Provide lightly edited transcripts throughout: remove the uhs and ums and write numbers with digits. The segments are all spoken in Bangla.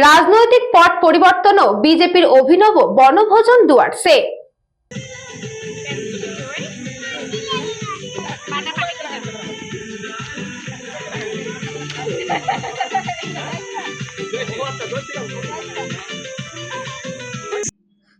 রাজনৈতিক পট পরিবর্তনও বিজেপির অভিনব বনভোজন ডুয়ার্সে।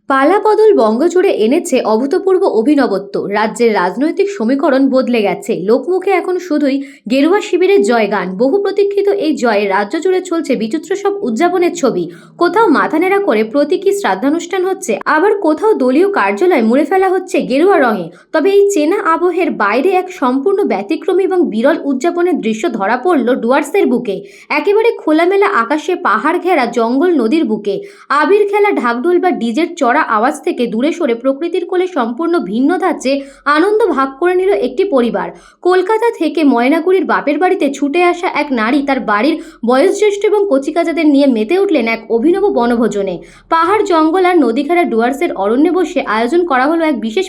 পালাবদল বঙ্গজুড়ে এনেছে অভূতপূর্ব অভিনবত্ব। রাজ্যের রাজনৈতিক সমীকরণ বদলে গেছে। লোকমুখে এখন শুধুই গেরুয়া শিবিরের জয়গান। বহু প্রতীক্ষিত এই জয়ে রাজ্য জুড়ে চলছে বিচিত্র সব উদযাপনের ছবি। কোথাও মাথা নেড়া করে প্রতীকী শ্রাদ্ধানুষ্ঠান হচ্ছে, আবার কোথাও দলীয় কার্যালয় মুড়ে ফেলা হচ্ছে গেরুয়া রঙে। তবে এই চেনা আবহের বাইরে এক সম্পূর্ণ ব্যতিক্রমী এবং বিরল উদযাপনের দৃশ্য ধরা পড়ল ডুয়ার্সের বুকে। একেবারে খোলামেলা আকাশে, পাহাড় ঘেরা জঙ্গল, নদীর বুকে আবির খেলা, ঢাকঢোল বা ডিজের চড়া আওয়াজ থেকে দূরে সরে প্রকৃতির কোলে সম্পূর্ণ ভিন্ন ধাঁচে আনন্দ ভাগ করে নিল একটি পরিবার। কলকাতা থেকে ময়নাগুড়ির বাপের বাড়িতে ছুটে আসা এক নারী তার বাড়ির বয়োজ্যেষ্ঠ এবং কচিকাচাদের নিয়ে মেতে উঠলেন এক অভিনব বনভোজনে। পাহাড়, জঙ্গল আর নদী ঘেরা ডুয়ার্সের অরণ্যে বসে আয়োজন করা হলো এক বিশেষ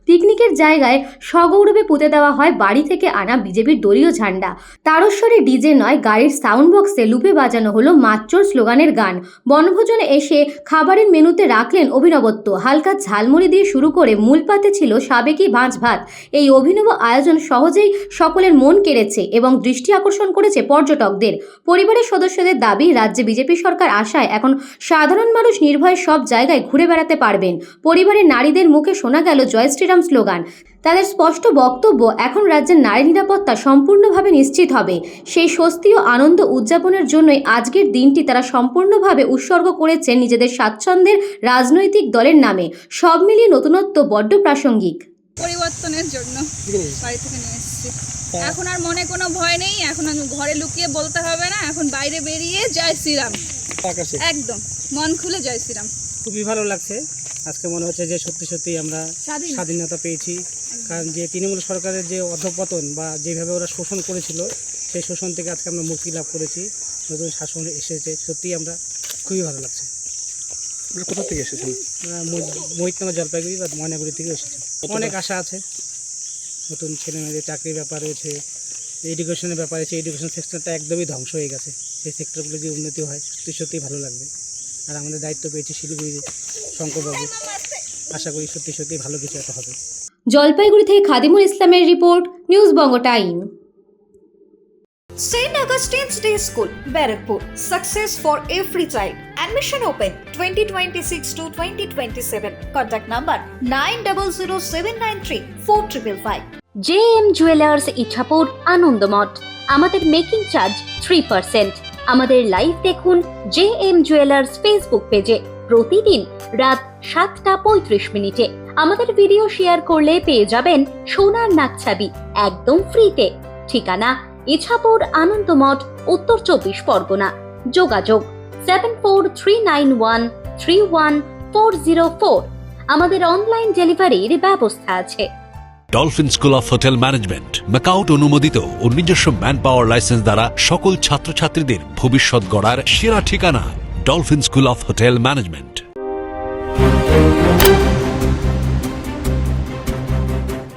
পিকনিকের জায়গায় সগৌরবে পুঁতে দেওয়া হয় বাড়ি থেকে আনা বিজেপির দলীয় ঝান্ডা। তারস্বরে ডিজে নয়, গাড়ির সাউন্ড বক্সে লুপে বাজানো হলো মাতচোর স্লোগানের গান। বনভোজনে এসে খাবারের মেনুতে রাখলেন অভিনবত্ব। হালকা ঝালমুড়ি দিয়ে শুরু করে মূল পাতে ছিল সাবেকি ভাঁজ ভাত। এই অভিনব আয়োজন সহজেই সকলের মন কেড়েছে এবং দৃষ্টি আকর্ষণ করেছে পর্যটকদের। পরিবারের সদস্যদের দাবি, রাজ্যে বিজেপি সরকার আসায় এখন সাধারণ মানুষ নির্ভয়ে সব জায়গায় ঘুরে বেড়াতে পারবেন। পরিবারের নারীদের মুখে শোনা গেল জয় শ্রীরাম স্লোগান। তাদের স্পষ্ট বক্তব্য, এখন রাজ্যের নারী নিরাপত্তা সম্পূর্ণভাবে নিশ্চিত হবে। সেই স্বস্তি ও আনন্দ উদযাপনের জন্যই আজকের দিনটি তারা সম্পূর্ণভাবে উৎসর্গ করেছেন নিজেদের স্বাচ্ছন্দ্যের রাজনৈতিক দলের নামে। সব মিলিয়ে নতুনত্ব বড্ড প্রাসঙ্গিক। পরিবর্তনের জন্য বাড়ি থেকে নিয়ে এসেছি। এখন আর মনে কোনো ভয় নেই, এখন ঘরে লুকিয়ে বলতে হবে না, এখন বাইরে বেরিয়ে জয় শ্রীরাম, একদম মন খুলে জয় শ্রীরাম। খুবই ভালো লাগছে। আজকে মনে হচ্ছে যে সত্যি সত্যি আমরা স্বাধীনতা পেয়েছি। কারণ যে তৃণমূল সরকারের যে অধঃপতন বা যেভাবে ওরা শোষণ করেছিল, সেই শোষণ থেকে আজকে আমরা মুক্তি লাভ করেছি, নতুন শাসন এসেছে। সত্যিই আমরা খুবই ভালো লাগছে। কোথা থেকে এসেছেন? মহিতনগর, জলপাইগুড়ি বা ময়নাগুড়ি থেকে এসেছি। অনেক আশা আছে, নতুন ছেলে মেয়েদের চাকরির ব্যাপার রয়েছে, এডুকেশনের ব্যাপার আছে। এডুকেশন সেক্টরটা একদমই ধ্বংস হয়ে গেছে। সেই সেক্টরগুলো যদি উন্নতি হয় সত্যি সত্যিই ভালো লাগবে। আর আমাদের দায়িত্ব পেয়েছি শিলিগুড়ি শঙ্করবাবু, আশা করি সত্যি সত্যি ভালো কিছু একটা হবে। জলপাইগুড়ি থেকে খাদিমুল ইসলামের report, news Banga time. St. Augustine's Day School, Barrackpur. Success for every child. Admission open 2026 to 2027. Contact number 9007934555. JM jewellers Ichapur, Anandamath. আমাদের মেকিং চার্জ 3%। আমাদের লাইভ দেখুন JM জুয়েলার্স ফেসবুক পেজে প্রতিদিন রাত 7:35 আমাদের ভিডিও শেয়ার করলে পেয়ে যাবেন সোনার নাকছাবি একদম ফ্রিতে। ঠিকানা ইছাপুর, আনন্দমঠ, উত্তর 24 পরগনা। যোগাযোগ 7439131404। আমাদের অনলাইন ডেলিভারির ব্যবস্থা আছে। Dolphin school of hotel management MAKAUT অনুমোদিত ও নিজস্ব ম্যান পাওয়ার লাইসেন্স দ্বারা সকল ছাত্রছাত্রীদের ভবিষ্যৎ গড়ার সেরা ঠিকানা dolphin school of hotel management.